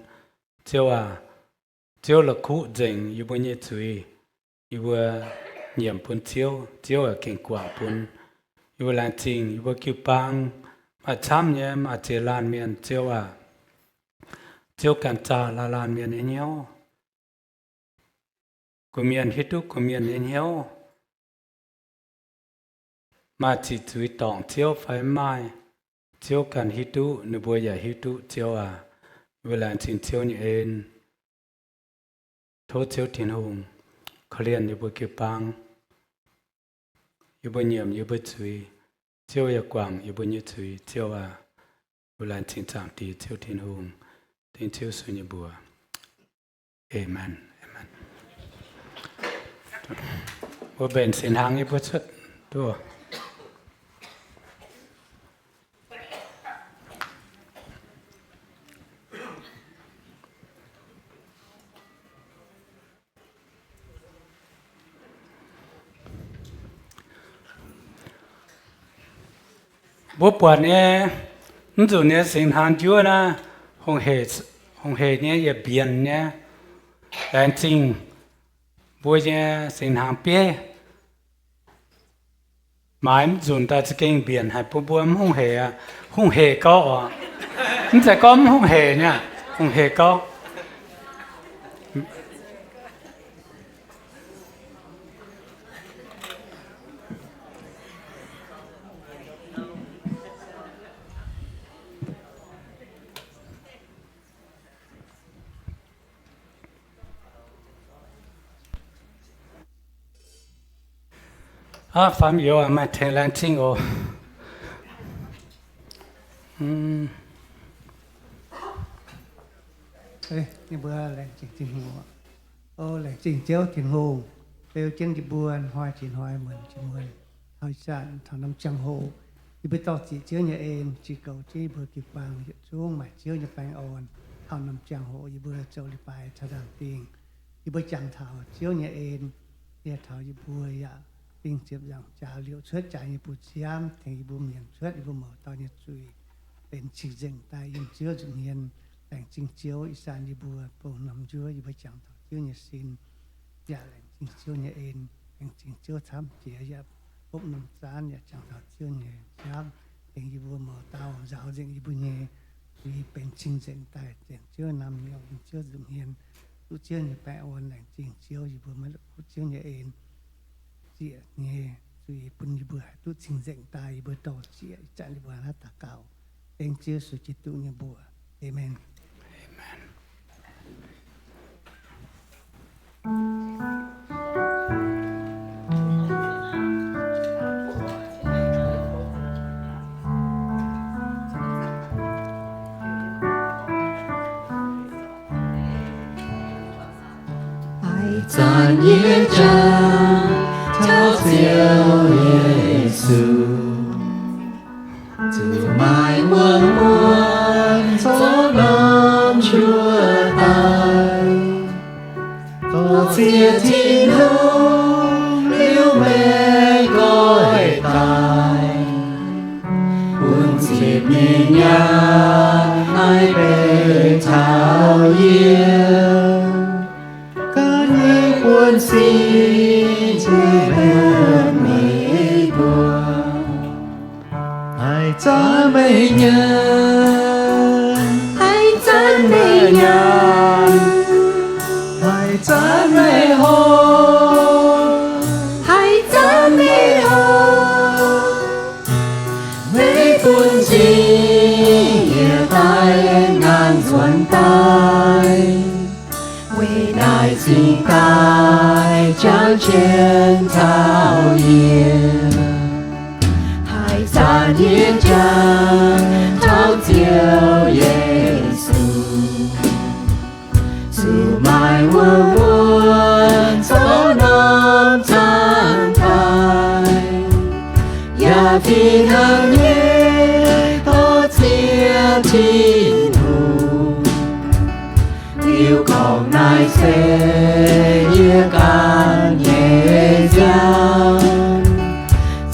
Chúa là cụ dình, yêu bữa như chuối, yêu nhiệm bún Chúa là kinh quảng bún, yêu là trình, yêu kêu bang, mà chăm nhé, mà chế lan miền, Chúa cần trả là lan miền ấy nhau, của miền hít đúc của miền ấy nhau. Mà chỉ chuối tòng Chúa phải mai, Chúa cần hít đu, nếu bây giờ hít đu Chúa vừa làm chuyện Chúa như ên, thốt Chúa thiên hùng, khó liền như bây kêu băng, như bây nhiệm như bây chuối, Chúa là quảng như bây như chuối, Chúa vừa làm chuyện chẳng tí Chúa thiên hùng, thiên Chúa suy như bùa. Amen. Amen. Bữa bên xin hàng như bữa xuất, đùa. bố bận nè nó rồi nè sinh hàng chúa na hong hề nè giờ biển nè đàn chinh bố nè sinh hàng bia mãi dùng ta chỉ kinh biển hay bố hong hề có nó sẽ có hong hề nha hong hề có phạm yếu mà thầy làm chinh ô Ê, cái bữa lại chỉnh tiền hồ ô lại chỉnh chéo tiền hồ bêu trên cái buồn hoài tiền hoài mình chỉ muốn hỏi sản thằng năm trăm hồ thì bây giờ chỉ chiếu nhà em chỉ cầu chỉ bữa kịp bằng hiện xuống mà chiếu nhà bang ổn thằng năm trăm hồ thì bữa châu đi bài thằng đàn tiền thì bữa chẳng thảo chiếu nhà em thì thảo thì bữa ya tiền tiếp rằng trả liệu suất trả như bữa chiam thì bữa miền suất bữa mở to như chuiเป็นสิ่งเจงตายยังเชื่อจึงเห็นแต่งจริงเจียวอีสานยีบัวปงนำเชื่อยีบจังต่อเชื่อเนี่ยสินอย่าแหล่งจริงเชื่อเนี่ยเอ็นแต่งจริงเชื่อทำเจียอย่าพบนำจานอย่าจังต่อเชื่อเนี่ยยับแต่งยีบัวหมอเตาเจ้าเจงยีบัวเนี่ยมีเป็นจริงเจงตายแต่งเชื่อนำเนี่ยเชื่อจึงเห็นรู้เชื่อเนี่ยแปลวันแต่งจริงเชื่อยีบัวไม่รู้เชื่อเนี่ยเอ็น chia nhé suy bún đi bữa tu chính dệnh tài bữa tàu chia chạy đi bữa hát tạ cao em chia sự chỉ tu như bữa amen.赞耶战，超救耶稣，主卖温温，做南chúa tài, có chia thiên hùng, liêu mê gọi tài, buồn chia nhẹ nhàng, ai bề thao yêu. Buồn xin chưa bên mấy buồn, hãy cho mấy nhân, hãy cho mấy nhân, hãy cho mấy hồn, hãy cho mấy hồn, mấy buồn gì nhẹ tay ngàn xuân tay. Vì đại sinh tài trao trên thảo hiền, hãy ra nhiên trang thao diệu Giêsu, dù mai mưa buồn gió non tháng tài, và vì hàng nhé có chia thiên hùng. Yêu cầu này sẽ yêu càng nhẹ nhàng,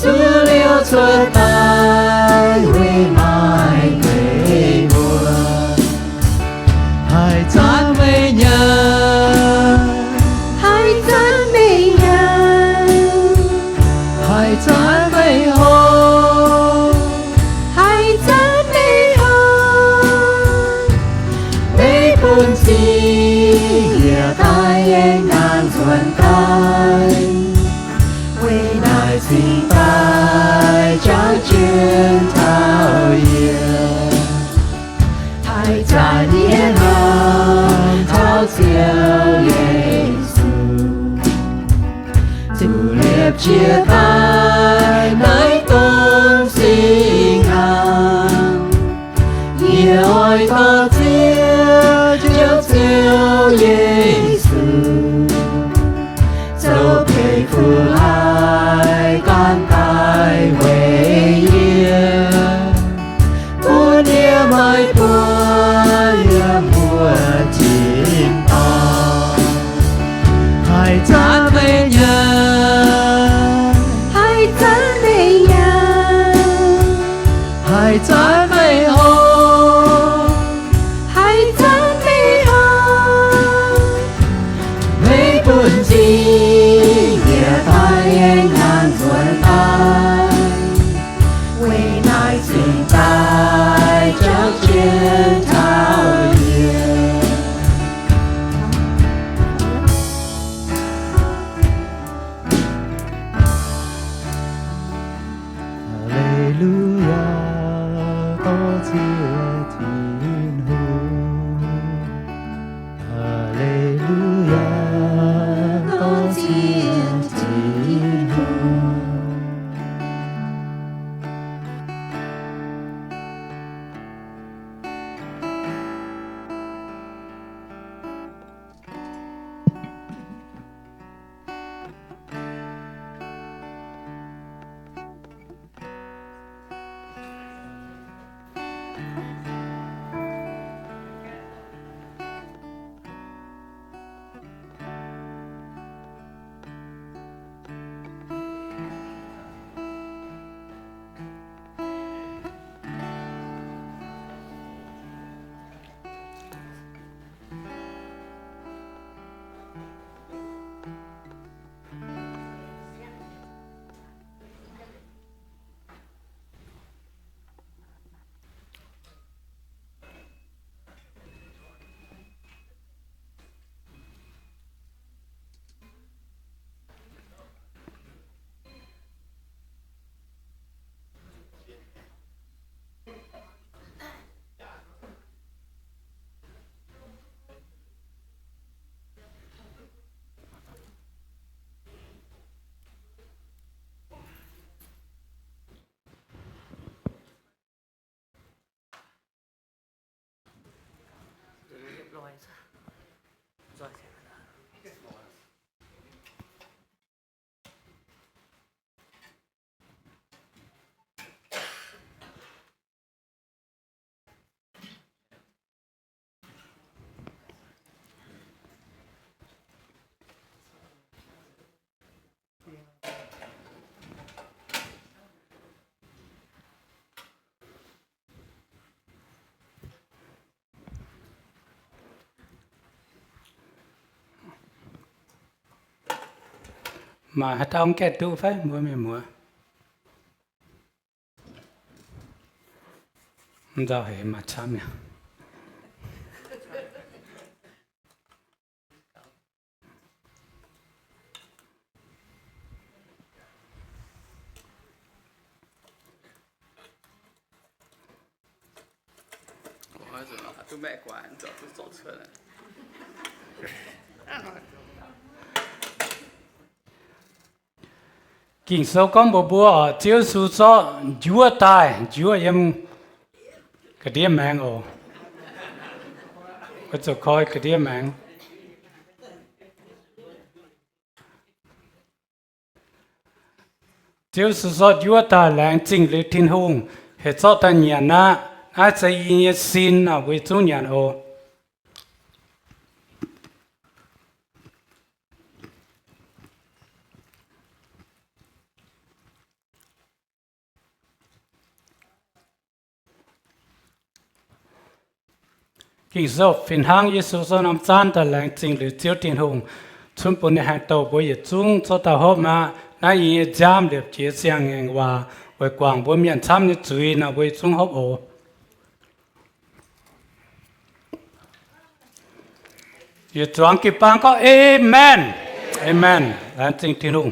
Chúa liêu xuân tay huê mai quê buồn. Hãy chán với nhau, hãy chán với nhau, hãy chán với hồn, hãy chán với hồn, mấy buồn gì nghĩa tai em ngàn xuân tay, vì đại sinh tài trao trên thảo hiền, hãy trả nhiên hằng thao diệu Giêsu, dù liệp chia tay nơi tôn sinh hàng, nhiều ôi có chia trước siêu Giêsu, dẫu kể phương ai con tài về yên, buồn yêu mới buồn yêu mùa chim to. Hãy chán với nhau, hãy chán với nhau, hãy chán với hồn, hãy chán với hồn, mấy buồn gì nghĩa tai em ngàn xuân tay, vì nai sinh tai trao trên thảo hiền. Hallelujah, có chia thiên hùng. Hallelujah, có chia thiên hùng. mà hạt ông kẹt tu phải mua mẹ mua giờ hệ mà chăm nhỉ都卖关子，都走出来。 kinh số con bộ bùa chiếu số số chúa tai chúa em cái điểm mang ồ có chỗ coi cái điểm mang chiếu số số chúa tai lãng chính lý thiên hùng hệ số ta nhà na ai sẽ yên xin à với chúng nhà ồ kinh số phiền hàng Giêsu số năm san ta lãng chính lý chiếu thiên hùng chúng bổn hàng tàu với chúng số ta hôm mà nãy yên giam được chia sẻ ngang hòa với quảng bố miền tham như chuối nào với chúng hộp ổ Yêu chuang kỳ bang có amen amen lãng chính thiên hùng